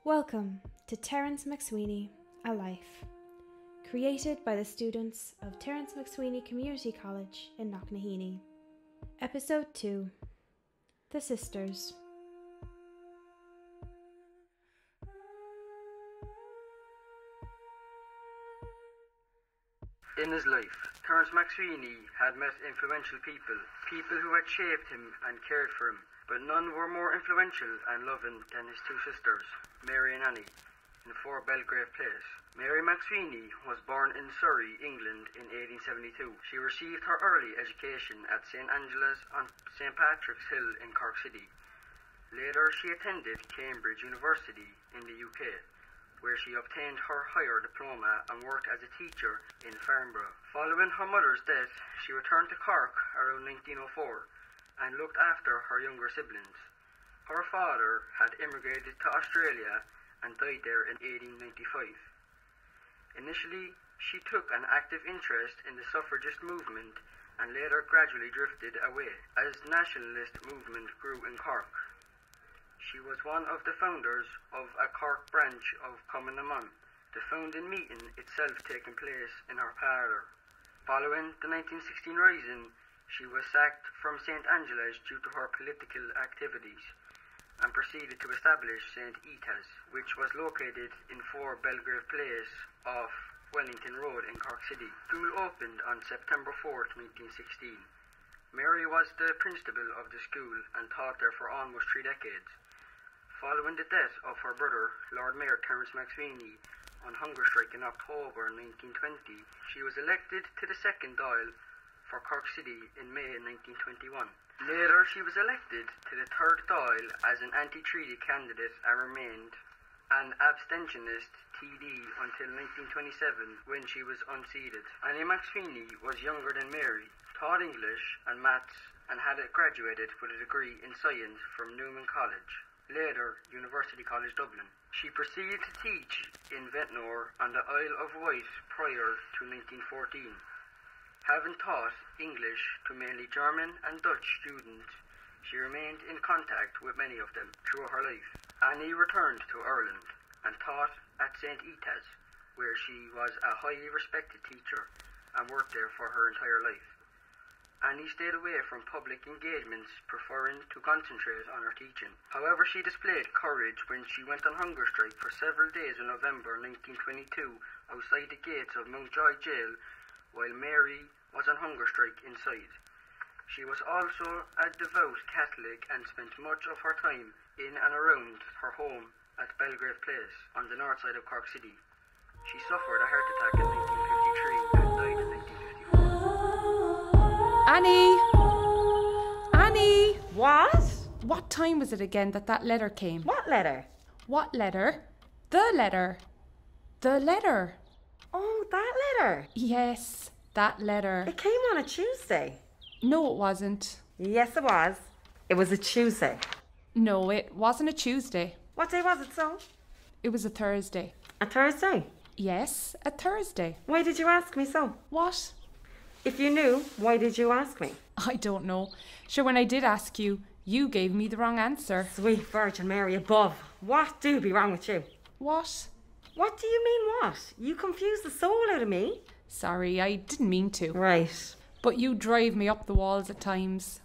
Welcome to Terence MacSwiney, A Life, created by the students of Terence MacSwiney Community College in Knocknaheeny. Episode 2, The Sisters. In his life, Terence MacSwiney had met influential people who had shaped him and cared for him, but none were more influential and loving than his two sisters, Mary and Annie, in 4 Belgrave Place. Mary MacSwiney was born in Surrey, England in 1872. She received her early education at St Angela's on St Patrick's Hill in Cork City. Later she attended Cambridge University in the UK, where she obtained her higher diploma and worked as a teacher in Farnborough. Following her mother's death, she returned to Cork around 1904 and looked after her younger siblings. Her father had immigrated to Australia and died there in 1895. Initially, she took an active interest in the suffragist movement and later gradually drifted away as the nationalist movement grew in Cork. She was one of the founders of a Cork branch of Cumann, the founding meeting itself taking place in her parlour. Following the 1916 Rising, she was sacked from St Angela's due to her political activities and proceeded to establish St Eata's, which was located in 4 Belgrave Place off Wellington Road in Cork City. School opened on September 4th, 1916. Mary was the principal of the school and taught there for almost 3 decades. Following the death of her brother, Lord Mayor Terence MacSwiney, on hunger strike in October 1920, she was elected to the 2nd Dáil for Cork City in May 1921. Later, she was elected to the 3rd Dáil as an anti-treaty candidate and remained an abstentionist TD until 1927 when she was unseated. Annie MacSwiney was younger than Mary, taught English and maths and had graduated with a degree in science from Newman College, later University College Dublin. She proceeded to teach in Ventnor on the Isle of Wight prior to 1914. Having taught English to mainly German and Dutch students, she remained in contact with many of them through her life. Annie returned to Ireland and taught at St Eata's, where she was a highly respected teacher and worked there for her entire life. Annie stayed away from public engagements, preferring to concentrate on her teaching. However, she displayed courage when she went on hunger strike for several days in November 1922 outside the gates of Mountjoy Jail, while Mary was on hunger strike inside. She was also a devout Catholic and spent much of her time in and around her home at Belgrave Place on the north side of Cork City. She suffered a heart attack in 1953 and died in 1954. Annie! Annie! What? What time was it again that letter came? What letter? What letter? The letter. The letter. Oh, that letter. Yes, that letter. It came on a Tuesday. No, it wasn't. Yes, it was. It was a Tuesday. No, it wasn't a Tuesday. What day was it, so? It was a Thursday. A Thursday? Yes, a Thursday. Why did you ask me so? What? If you knew, why did you ask me? I don't know. Sure, when I did ask you, you gave me the wrong answer. Sweet Virgin Mary above. What do be wrong with you? What? What do you mean what? You confused the soul out of me. Sorry, I didn't mean to. Right. But you drive me up the walls at times.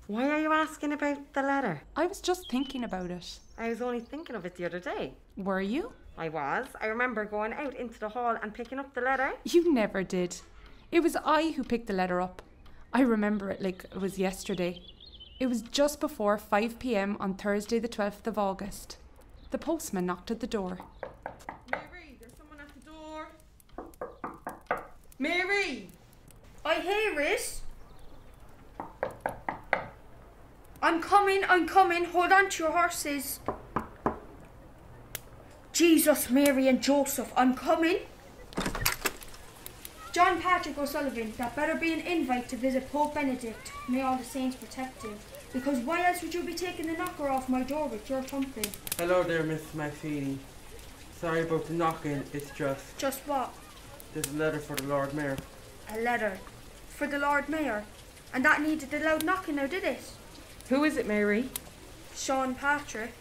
Why are you asking about the letter? I was just thinking about it. I was only thinking of it the other day. Were you? I was. I remember going out into the hall and picking up the letter. You never did. It was I who picked the letter up. I remember it like it was yesterday. It was just before 5 p.m. on Thursday the 12th of August. The postman knocked at the door. Mary, there's someone at the door. Mary! I hear it. I'm coming. Hold on to your horses. Jesus, Mary and Joseph, I'm coming. John Patrick O'Sullivan, that better be an invite to visit Pope Benedict. May all the saints protect him. Because why else would you be taking the knocker off my door with your thumping? Hello there, Miss MacSwiney. Sorry about the knocking, it's just... Just what? There's a letter for the Lord Mayor. A letter? For the Lord Mayor? And that needed the loud knocking now, did it? Who is it, Mary? Sean Patrick.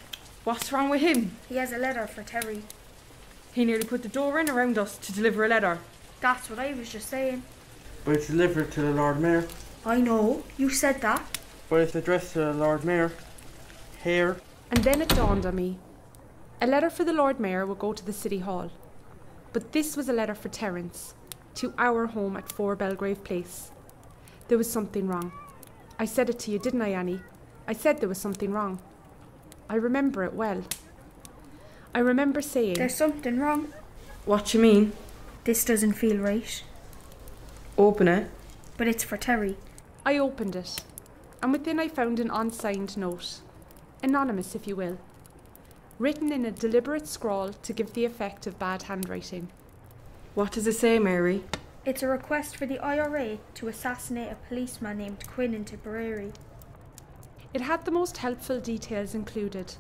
What's wrong with him? He has a letter for Terry. He nearly put the door in around us to deliver a letter. That's what I was just saying. But it's delivered to the Lord Mayor. I know, you said that. But it's addressed to the Lord Mayor. Here. And then it dawned on me. A letter for the Lord Mayor would go to the City Hall. But this was a letter for Terence, to our home at 4 Belgrave Place. There was something wrong. I said it to you, didn't I, Annie? I said there was something wrong. I remember it well. I remember saying... There's something wrong. What you mean? This doesn't feel right. Open it. But it's for Terry. I opened it, and within I found an unsigned note. Anonymous, if you will. Written in a deliberate scrawl to give the effect of bad handwriting. What does it say, Mary? It's a request for the IRA to assassinate a policeman named Quinn in Tipperary. It had the most helpful details included.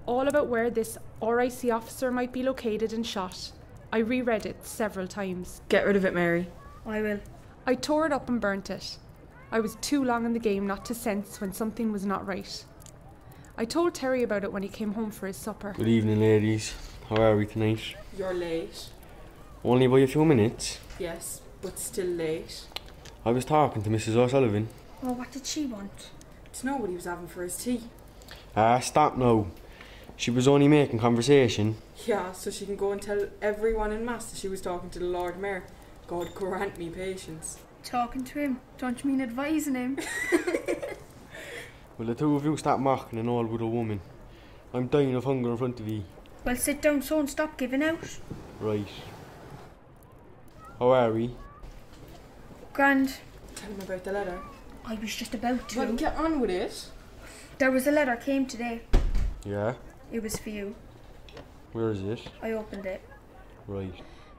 All about where this RIC officer might be located and shot. I reread it several times. Get rid of it, Mary. I will. I tore it up and burnt it. I was too long in the game not to sense when something was not right. I told Terry about it when he came home for his supper. Good evening, ladies. How are we tonight? You're late. Only by a few minutes. Yes, but still late. I was talking to Mrs. O'Sullivan. Oh, what did she want? To know what he was having for his tea. Stop now. She was only making conversation. Yeah, so she can go and tell everyone in mass that she was talking to the Lord Mayor. God grant me patience. Talking to him? Don't you mean advising him? Will the two of you stop mocking an old widow woman? I'm dying of hunger in front of you. Well, sit down so and stop giving out. Right. How are we? Grand. Tell him about the letter. I was just about to. Well, get on with it. There was a letter came today. Yeah? It was for you. Where is it? I opened it. Right.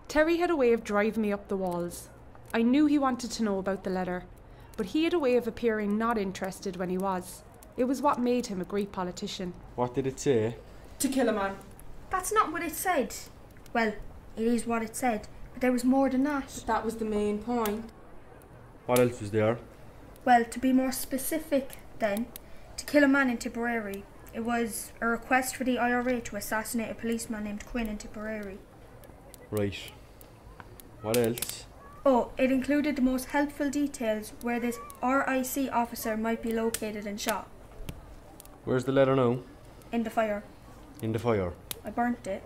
Terry had a way of driving me up the walls. I knew he wanted to know about the letter, but he had a way of appearing not interested when he was. It was what made him a great politician. What did it say? To kill a man. That's not what it said. Well, it is what it said, but there was more than that. That was the main point. What else was there? Well, to be more specific then, to kill a man in Tipperary. It was a request for the IRA to assassinate a policeman named Quinn in Tipperary. Right. What else? Oh, it included the most helpful details where this RIC officer might be located and shot. Where's the letter now? In the fire. In the fire. I burnt it.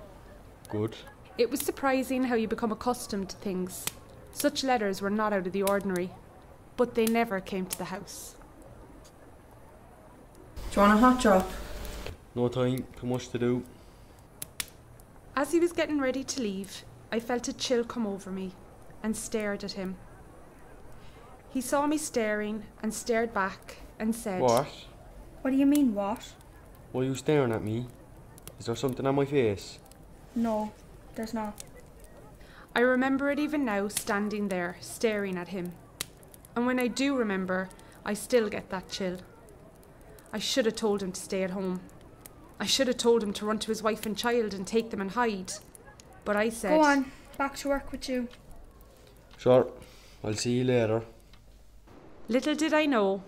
Good. It was surprising how you become accustomed to things. Such letters were not out of the ordinary, but they never came to the house. Do you want a hot drop? No time. Too much to do. As he was getting ready to leave, I felt a chill come over me and stared at him. He saw me staring and stared back and said, What? What do you mean, what? Why are you staring at me? Is there something on my face? No, there's not. I remember it even now, standing there, staring at him. And when I do remember, I still get that chill. I should have told him to stay at home. I should have told him to run to his wife and child and take them and hide. But I said... Go on, back to work with you. Sure. I'll see you later. Little did I know,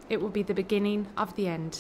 it would be the beginning of the end.